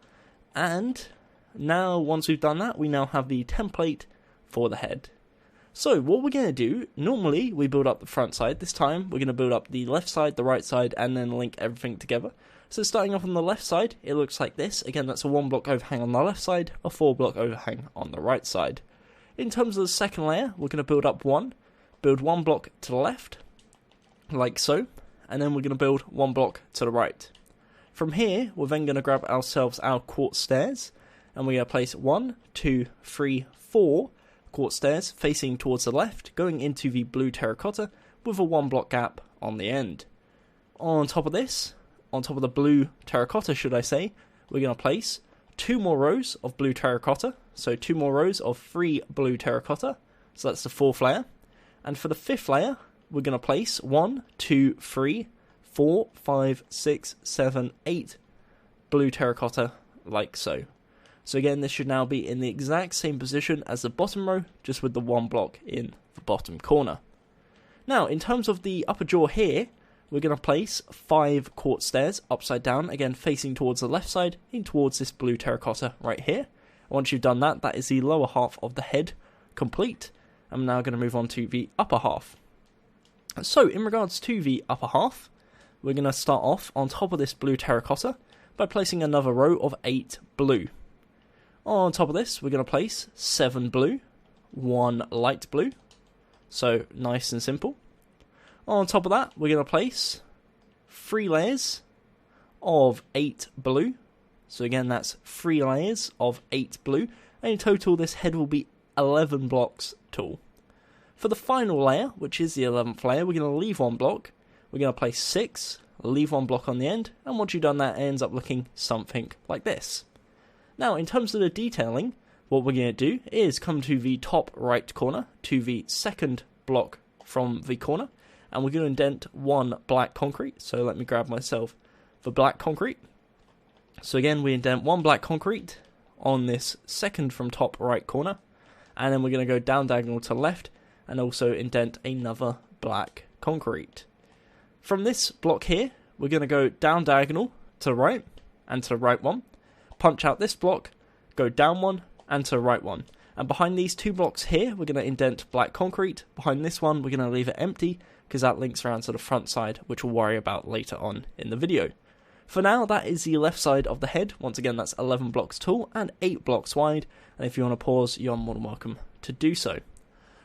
And now once we've done that, we now have the template for the head. So what we're going to do, normally we build up the front side. This time we're going to build up the left side, the right side, and then link everything together. So starting off on the left side, it looks like this. Again, that's a 1 block overhang on the left side, a 4 block overhang on the right side. In terms of the 2nd layer, we're going to build up 1 block to the left, like so, and then we're going to build 1 block to the right. From here, we're then going to grab ourselves our quartz stairs, and we're going to place 1, 2, 3, 4 quartz stairs facing towards the left, going into the blue terracotta with a 1 block gap on the end. On top of this, on top of the blue terracotta should I say, we're going to place 2 more rows of blue terracotta, so 2 more rows of 3 blue terracotta, so that's the 4th layer. And for the 5th layer, we're going to place 1, 2, 3, 4, 5, 6, 7, 8 blue terracotta like so. So again, this should now be in the exact same position as the bottom row, just with the 1 block in the bottom corner. Now, in terms of the upper jaw here, we're going to place 5 quartz stairs upside down, again facing towards the left side, in towards this blue terracotta right here. Once you've done that, that is the lower half of the head complete. I'm now going to move on to the upper half. So, in regards to the upper half, we're going to start off on top of this blue terracotta by placing another row of 8 blue. On top of this, we're going to place 7 blue, 1 light blue, so nice and simple. On top of that, we're going to place 3 layers of 8 blue, so again that's 3 layers of 8 blue, and in total this head will be 11 blocks tall. For the final layer, which is the 11th layer, we're going to leave 1 block, we're going to place 6 leave one block on the end, and once you've done that, it ends up looking something like this. Now, in terms of the detailing, what we're going to do is come to the top right corner, to the second block from the corner, and we're going to indent one black concrete. So let me grab myself the black concrete. So again, we indent one black concrete on this second from top right corner, and then we're going to go down diagonal to left and also indent another black concrete. From this block here, we're going to go down diagonal to the right and to the right one, punch out this block, go down one and to the right one. And behind these two blocks here, we're going to indent black concrete. Behind this one, we're going to leave it empty because that links around to the front side, which we'll worry about later on in the video. For now, that is the left side of the head. Once again, that's 11 blocks tall and 8 blocks wide. And if you want to pause, you're more than welcome to do so.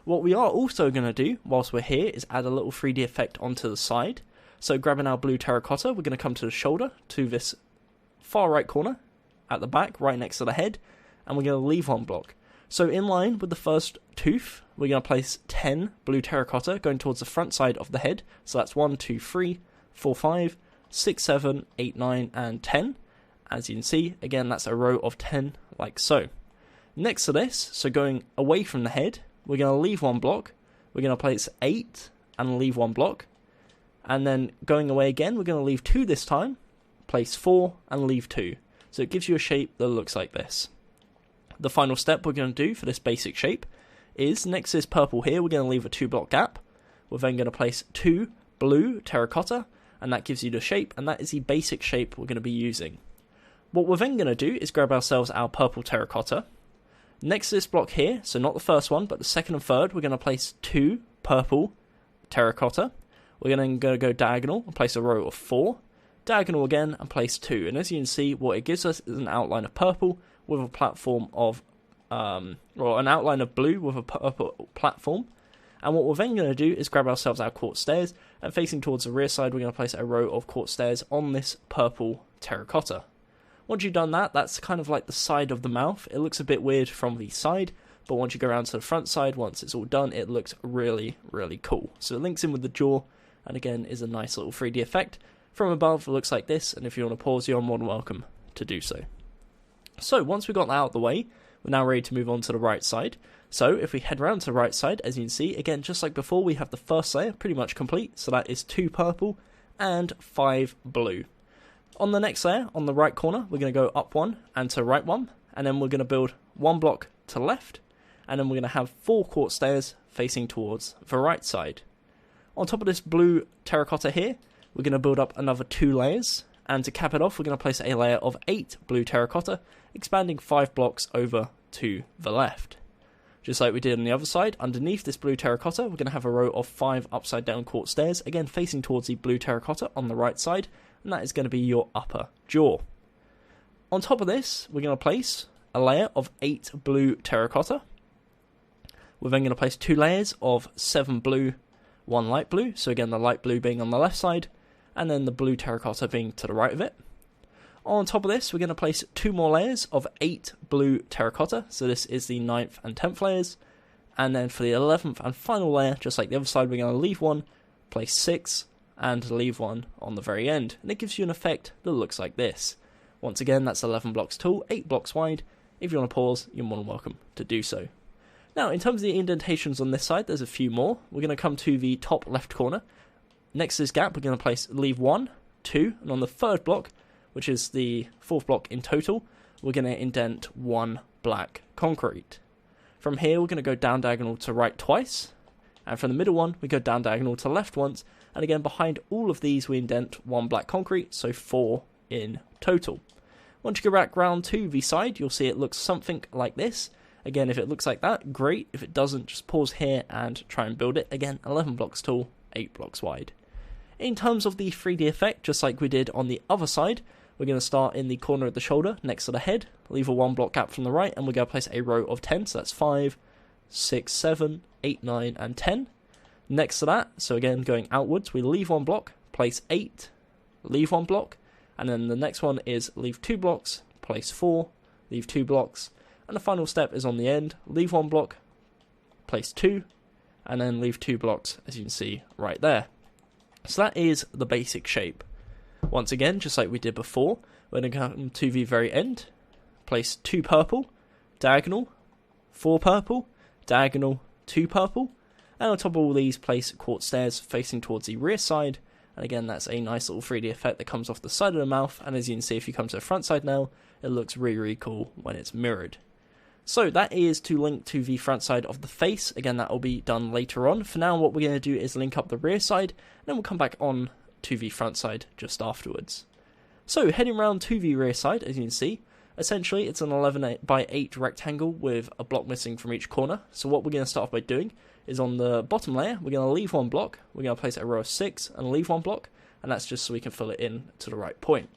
What we are also going to do whilst we're here is add a little 3D effect onto the side. So grabbing our blue terracotta, we're going to come to the shoulder, to this far right corner at the back, right next to the head, and we're going to leave one block. So in line with the first tooth, we're going to place 10 blue terracotta going towards the front side of the head. So that's 1, 2, 3, 4, 5, 6, 7, 8, 9, and 10. As you can see, again, that's a row of 10, like so. Next to this, so going away from the head, we're going to leave one block. We're going to place 8 and leave one block. And then going away again, we're going to leave 2 this time, place 4 and leave 2. So it gives you a shape that looks like this. The final step we're going to do for this basic shape is, next to this purple here, we're going to leave a 2 block gap. We're then going to place 2 blue terracotta, and that gives you the shape, and that is the basic shape we're going to be using. What we're then going to do is grab ourselves our purple terracotta. Next to this block here, so not the first one, but the second and third, we're going to place 2 purple terracotta. We're going to go diagonal and place a row of 4. Diagonal again and place 2. And as you can see, what it gives us is an outline of purple with a platform of, or an outline of blue with a purple platform. And what we're then going to do is grab ourselves our quartz stairs, and facing towards the rear side, we're going to place a row of quartz stairs on this purple terracotta. Once you've done that, that's kind of like the side of the mouth. It looks a bit weird from the side, but once you go around to the front side, once it's all done, it looks really, really cool. So it links in with the jaw, and again, is a nice little 3D effect. From above, it looks like this, and if you want to pause, you're more than welcome to do so. So once we've got that out of the way, we're now ready to move on to the right side. So if we head around to the right side, as you can see, again, just like before, we have the first layer pretty much complete. So that is 2 purple and 5 blue. On the next layer, on the right corner, we're going to go up 1 and to right 1. And then we're going to build 1 block to the left. And then we're going to have 4 quartz stairs facing towards the right side. On top of this blue terracotta here, we're going to build up another 2 layers. And to cap it off, we're going to place a layer of 8 blue terracotta, expanding 5 blocks over to the left. Just like we did on the other side, underneath this blue terracotta, we're going to have a row of 5 upside down quartz stairs, again facing towards the blue terracotta on the right side, and that is going to be your upper jaw. On top of this, we're going to place a layer of 8 blue terracotta. We're then going to place 2 layers of 7 blue, 1 light blue, so again the light blue being on the left side, and then the blue terracotta being to the right of it. On top of this, we're going to place 2 more layers of 8 blue terracotta, so this is the 9th and 10th layers, and then for the 11th and final layer, just like the other side, we're going to leave 1, place 6, and leave 1 on the very end, and it gives you an effect that looks like this. Once again, that's 11 blocks tall, 8 blocks wide. If you want to pause, you're more than welcome to do so. Now, in terms of the indentations on this side, there's a few more. We're going to come to the top left corner. Next to this gap, we're going to leave 1, 2, and on the third block, which is the 4th block in total, we're going to indent 1 black concrete. From here, we're going to go down diagonal to right twice, and from the middle one, we go down diagonal to left once, and again, behind all of these, we indent 1 black concrete, so 4 in total. Once you go back round to the side, you'll see it looks something like this. Again, if it looks like that, great. If it doesn't, just pause here and try and build it. Again, 11 blocks tall, 8 blocks wide. In terms of the 3D effect, just like we did on the other side, we're going to start in the corner of the shoulder next to the head, leave a 1 block gap from the right, and we're going to place a row of 10, so that's 5, 6, 7, 8, 9, and 10. Next to that, so again, going outwards, we leave 1 block, place 8, leave 1 block, and then the next one is leave 2 blocks, place 4, leave 2 blocks, and the final step is on the end, leave 1 block, place 2, and then leave 2 blocks, as you can see right there. So that is the basic shape. Once again, just like we did before, we're going to come to the very end, place 2 purple, diagonal, 4 purple, diagonal, 2 purple, and on top of all these place quartz stairs facing towards the rear side. And again, that's a nice little 3D effect that comes off the side of the mouth, and as you can see, if you come to the front side now, it looks really, really cool when it's mirrored. So that is to link to the front side of the face. Again, that will be done later on. For now, what we're going to do is link up the rear side, and then we'll come back on to the front side just afterwards. So heading round to the rear side, as you can see, essentially it's an 11 by 8 rectangle with a block missing from each corner. So what we're going to start off by doing is on the bottom layer, we're going to leave 1 block, we're going to place a row of 6 and leave 1 block, and that's just so we can fill it in to the right point.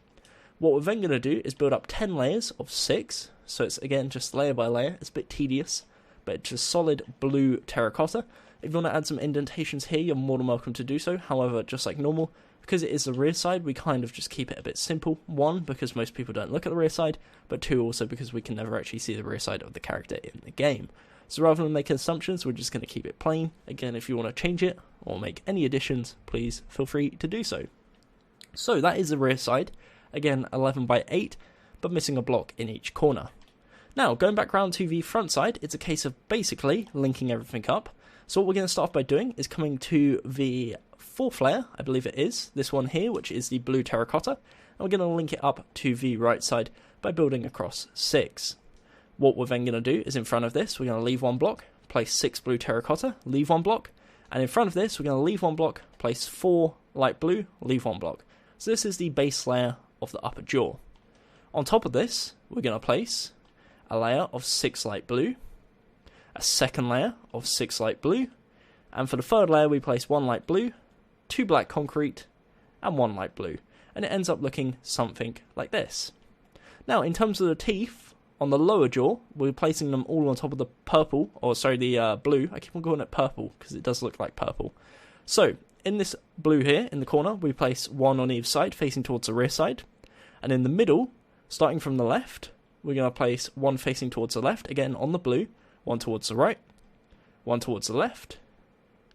What we're then going to do is build up 10 layers of 6, so it's again just layer by layer. It's a bit tedious, but it's just solid blue terracotta. If you want to add some indentations here, you're more than welcome to do so. However, just like normal, because it is the rear side, we kind of just keep it a bit simple. 1, because most people don't look at the rear side, but 2, also because we can never actually see the rear side of the character in the game. So rather than making assumptions, we're just going to keep it plain. Again, if you want to change it or make any additions, please feel free to do so. So that is the rear side. Again, 11 by 8, but missing a block in each corner. Now, going back round to the front side, it's a case of basically linking everything up. So what we're going to start off by doing is coming to the 4th layer, I believe it is, this one here, which is the blue terracotta, and we're going to link it up to the right side by building across 6. What we're then going to do is in front of this, we're going to leave 1 block, place 6 blue terracotta, leave 1 block, and in front of this, we're going to leave 1 block, place 4 light blue, leave 1 block. So this is the base layer of the upper jaw. On top of this, we're going to place a layer of 6 light blue, a second layer of 6 light blue, and for the third layer, we place 1 light blue, 2 black concrete, and 1 light blue, and it ends up looking something like this. Now, in terms of the teeth, on the lower jaw, we're placing them all on top of the purple, the blue. I keep on calling it purple because it does look like purple. So, in this blue here, in the corner, we place 1 on each side, facing towards the rear side. And in the middle, starting from the left, we're going to place 1 facing towards the left, again on the blue, 1 towards the right, 1 towards the left,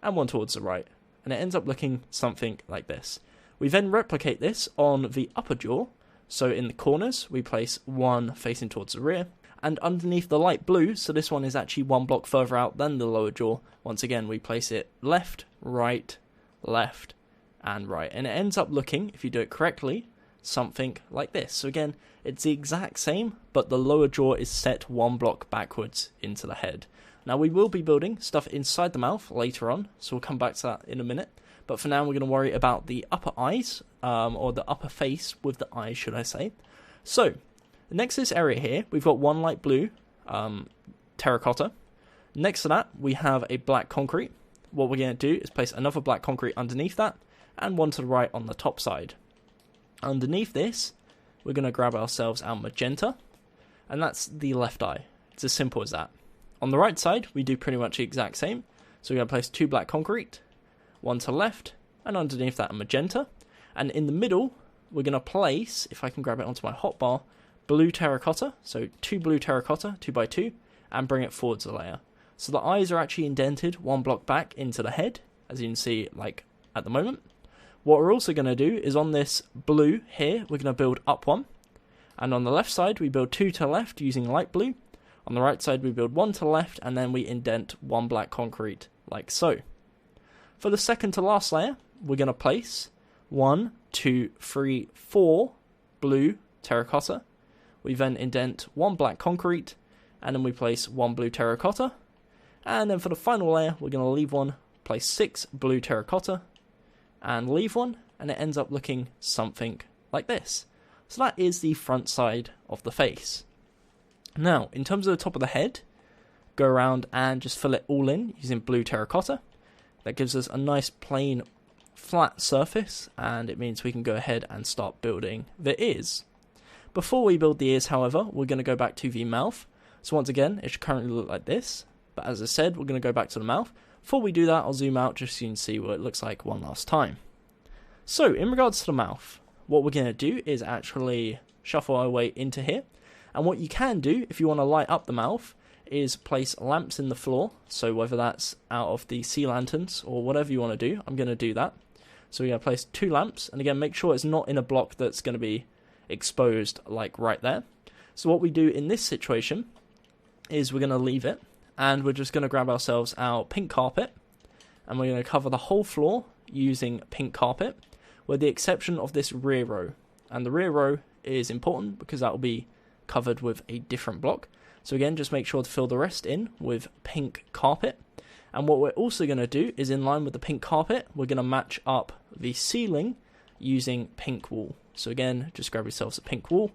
and 1 towards the right. And it ends up looking something like this. We then replicate this on the upper jaw. So in the corners, we place 1 facing towards the rear, and underneath the light blue, so this one is actually 1 block further out than the lower jaw, once again we place it left, and right. And it ends up looking, if you do it correctly, something like this. So again, it's the exact same, but the lower jaw is set 1 block backwards into the head. Now we will be building stuff inside the mouth later on, so we'll come back to that in a minute. But for now, we're going to worry about the upper eyes, or the upper face with the eyes, should I say. So, next to this area here, we've got 1 light blue terracotta. Next to that, we have a black concrete. What we're going to do is place another black concrete underneath that, and 1 to the right on the top side. Underneath this, we're going to grab ourselves our magenta, and that's the left eye. It's as simple as that. On the right side, we do pretty much the exact same. So we're going to place 2 black concrete, 1 to the left, and underneath that a magenta. And in the middle, we're going to place, if I can grab it onto my hotbar, blue terracotta. So 2 blue terracotta, 2 by 2, and bring it forwards a layer. So the eyes are actually indented 1 block back into the head, as you can see, like at the moment. What we're also going to do is on this blue here, we're going to build up 1. And on the left side, we build 2 to the left using light blue. On the right side, we build 1 to the left, and then we indent 1 black concrete, like so. For the second to last layer, we're going to place 1, 2, 3, 4 blue terracotta. We then indent 1 black concrete, and then we place 1 blue terracotta. And then for the final layer, we're going to leave 1, place 6 blue terracotta, and leave 1, and it ends up looking something like this. So that is the front side of the face. Now, in terms of the top of the head, go around and just fill it all in using blue terracotta. That gives us a nice plain flat surface, and it means we can go ahead and start building the ears. Before we build the ears, however, we're going to go back to the mouth. So once again, it should currently look like this, but as I said, we're going to go back to the mouth. Before we do that, I'll zoom out just so you can see what it looks like one last time. So in regards to the mouth, what we're going to do is actually shuffle our way into here, and what you can do if you want to light up the mouth is place lamps in the floor. So whether that's out of the sea lanterns or whatever you want to do, I'm going to do that. So we're going to place 2 lamps, and again, make sure it's not in a block that's going to be exposed like right there. So what we do in this situation is we're going to leave it, and we're just going to grab ourselves our pink carpet, and we're going to cover the whole floor using pink carpet, with the exception of this rear row. And the rear row is important because that will be covered with a different block. So again, just make sure to fill the rest in with pink carpet. And what we're also going to do is, in line with the pink carpet, we're going to match up the ceiling using pink wool. So again, just grab yourselves a pink wool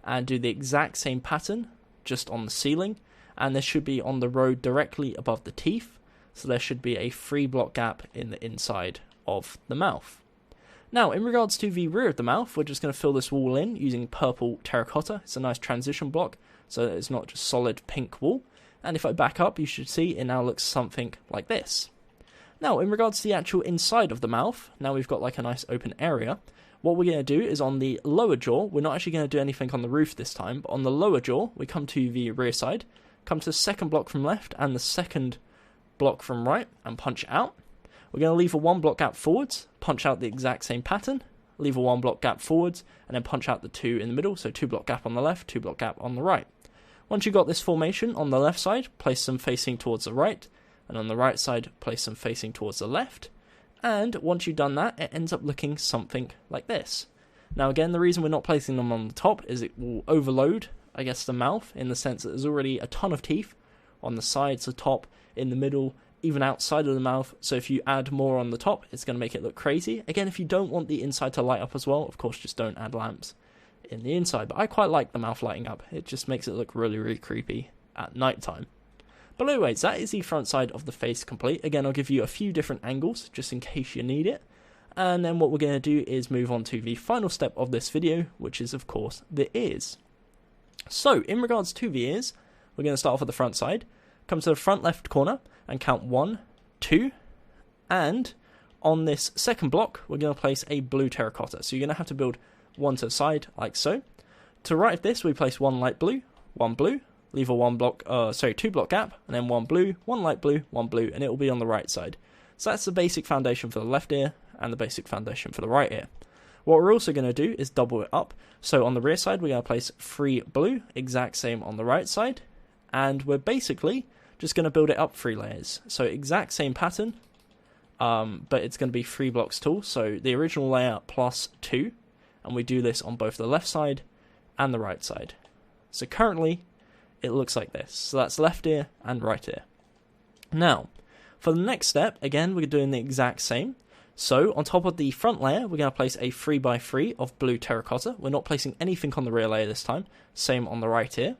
and do the exact same pattern just on the ceiling. And this should be on the road directly above the teeth. So there should be a 3 block gap in the inside of the mouth. Now, in regards to the rear of the mouth, we're just going to fill this wall in using purple terracotta. It's a nice transition block, so it's not just solid pink wool. And if I back up, you should see it now looks something like this. Now, in regards to the actual inside of the mouth, now we've got like a nice open area. What we're going to do is on the lower jaw, we're not actually going to do anything on the roof this time, but on the lower jaw, we come to the rear side, come to the second block from left and the second block from right, and punch out. We're going to leave a 1 block gap forwards, punch out the exact same pattern, leave a 1 block gap forwards, and then punch out the 2 in the middle, so 2 block gap on the left, 2 block gap on the right. Once you've got this formation on the left side, place them facing towards the right, and on the right side, place them facing towards the left. And once you've done that, it ends up looking something like this. Now again, the reason we're not placing them on the top is it will overload, I guess, the mouth, in the sense that there's already a ton of teeth on the sides, the top, in the middle, even outside of the mouth. So if you add more on the top, it's going to make it look crazy. Again, if you don't want the inside to light up as well, of course, just don't add lamps in the inside. But I quite like the mouth lighting up. It just makes it look really, really creepy at night time. But anyways, that is the front side of the face complete. Again, I'll give you a few different angles just in case you need it. And then what we're going to do is move on to the final step of this video, which is, of course, the ears. So, in regards to the ears, we're going to start off at the front side, come to the front left corner, and count 1, 2, and on this second block, we're going to place a blue terracotta. So you're going to have to build 1 to the side, like so. To the right of this, we place 1 light blue, 1 blue, leave a 2 block gap, and then 1 blue, 1 light blue, 1 blue, and it will be on the right side. So that's the basic foundation for the left ear, and the basic foundation for the right ear. What we're also going to do is double it up. So on the rear side, we're going to place 3 blue, exact same on the right side, and we're basically just going to build it up 3 layers. So exact same pattern, but it's going to be 3 blocks tall. So the original layer plus 2, and we do this on both the left side and the right side. So currently, it looks like this. So that's left ear and right ear. Now, for the next step, again, we're doing the exact same. So on top of the front layer, we're going to place a 3x3 of blue terracotta. We're not placing anything on the rear layer this time. Same on the right ear.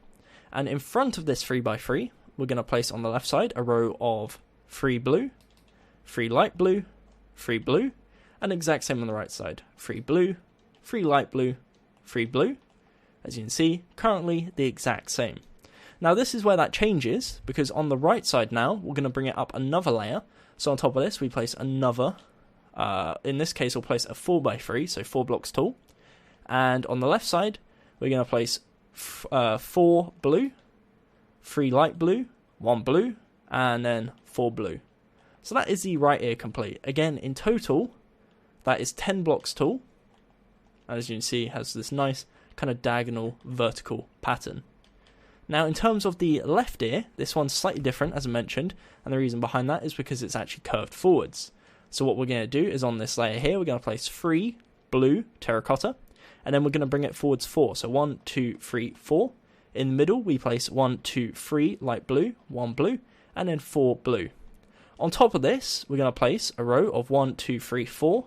And in front of this 3x3, we're going to place on the left side a row of 3 blue, 3 light blue, 3 blue, and exact same on the right side. 3 blue, 3 light blue, 3 blue. As you can see, currently the exact same. Now this is where that changes, because on the right side now, we're going to bring it up another layer. So on top of this, we place another, in this case, we'll place a 4x3, so 4 blocks tall. And on the left side, we're going to place 4 blue, 3 light blue, 1 blue, and then 4 blue. So that is the right ear complete. Again, in total, that is 10 blocks tall. As you can see, it has this nice kind of diagonal vertical pattern. Now, in terms of the left ear, this one's slightly different, as I mentioned, and the reason behind that is because it's actually curved forwards. So what we're going to do is on this layer here, we're going to place 3 blue terracotta, and then we're going to bring it forwards 4. So 1, 2, 3, 4. In the middle, we place 1, 2, 3 light blue, 1 blue, and then 4 blue. On top of this, we're going to place a row of 1, 2, 3, 4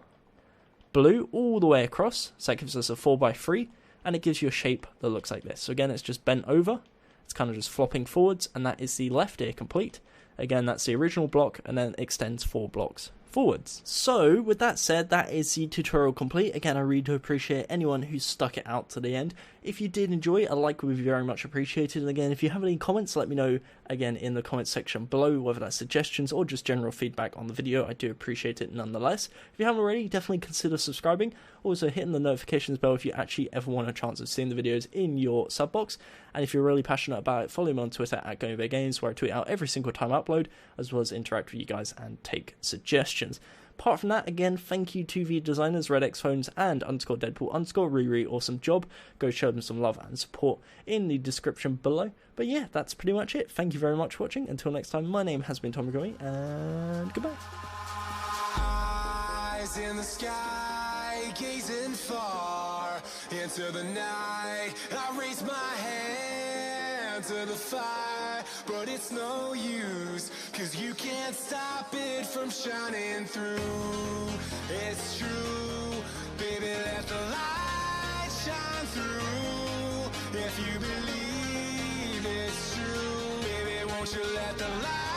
blue all the way across. So that gives us a 4x3, and it gives you a shape that looks like this. So again, it's just bent over. It's kind of just flopping forwards, and that is the left ear complete. Again, that's the original block, and then it extends 4 blocks forwards. So, with that said, that is the tutorial complete. Again, I really do appreciate anyone who's stuck it out to the end. If you did enjoy it, a like would be very much appreciated. And again, if you have any comments, let me know again in the comments section below, whether that's suggestions or just general feedback on the video. I do appreciate it nonetheless. If you haven't already, definitely consider subscribing. Also, hitting the notifications bell if you actually ever want a chance of seeing the videos in your sub box. And if you're really passionate about it, follow me on Twitter at GummyGames, where I tweet out every single time I upload, as well as interact with you guys and take suggestions. Apart from that, again, thank you to the designers RedXPhones and _Deadpool_Riri. Awesome job. Go show them some love and support in the description below. But yeah, that's pretty much it. Thank you very much for watching. Until next time, my name has been Gummy, and goodbye. Eyes in the sky, gazing far into the night. I raise my hand to the fire, but it's no use, 'cause you can't stop it from shining through. It's true, baby, let the light shine through. If you believe it's true, baby, won't you let the light